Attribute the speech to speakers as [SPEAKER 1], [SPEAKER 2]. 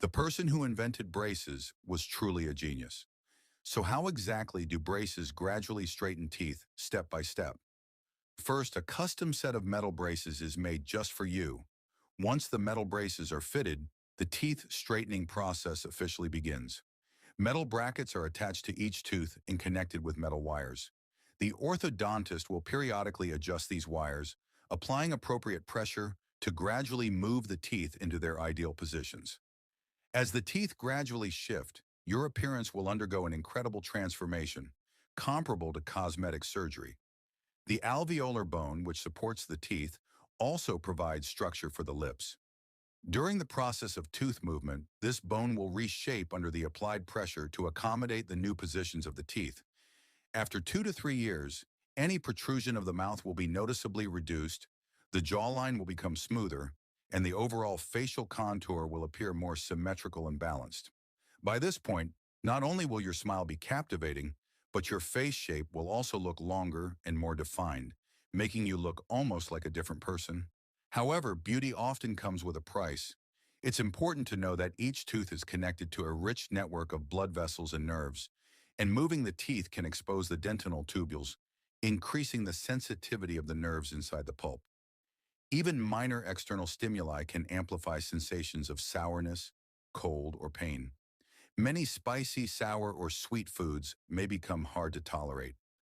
[SPEAKER 1] The person who invented braces was truly a genius. So how exactly do braces gradually straighten teeth step by step? First, a custom set of metal braces is made just for you. Once the metal braces are fitted, the teeth straightening process officially begins. Metal brackets are attached to each tooth and connected with metal wires. The orthodontist will periodically adjust these wires, applying appropriate pressure to gradually move the teeth into their ideal positions. As the teeth gradually shift, your appearance will undergo an incredible transformation, comparable to cosmetic surgery. The alveolar bone, which supports the teeth, also provides structure for the lips. During the process of tooth movement, this bone will reshape under the applied pressure to accommodate the new positions of the teeth. After 2 to 3 years, any protrusion of the mouth will be noticeably reduced, the jawline will become smoother, and the overall facial contour will appear more symmetrical and balanced. By this point, not only will your smile be captivating, but your face shape will also look longer and more defined, making you look almost like a different person. However, beauty often comes with a price. It's important to know that each tooth is connected to a rich network of blood vessels and nerves, and moving the teeth can expose the dentinal tubules, increasing the sensitivity of the nerves inside the pulp. Even minor external stimuli can amplify sensations of sourness, cold, or pain. Many spicy, sour, or sweet foods may become hard to tolerate,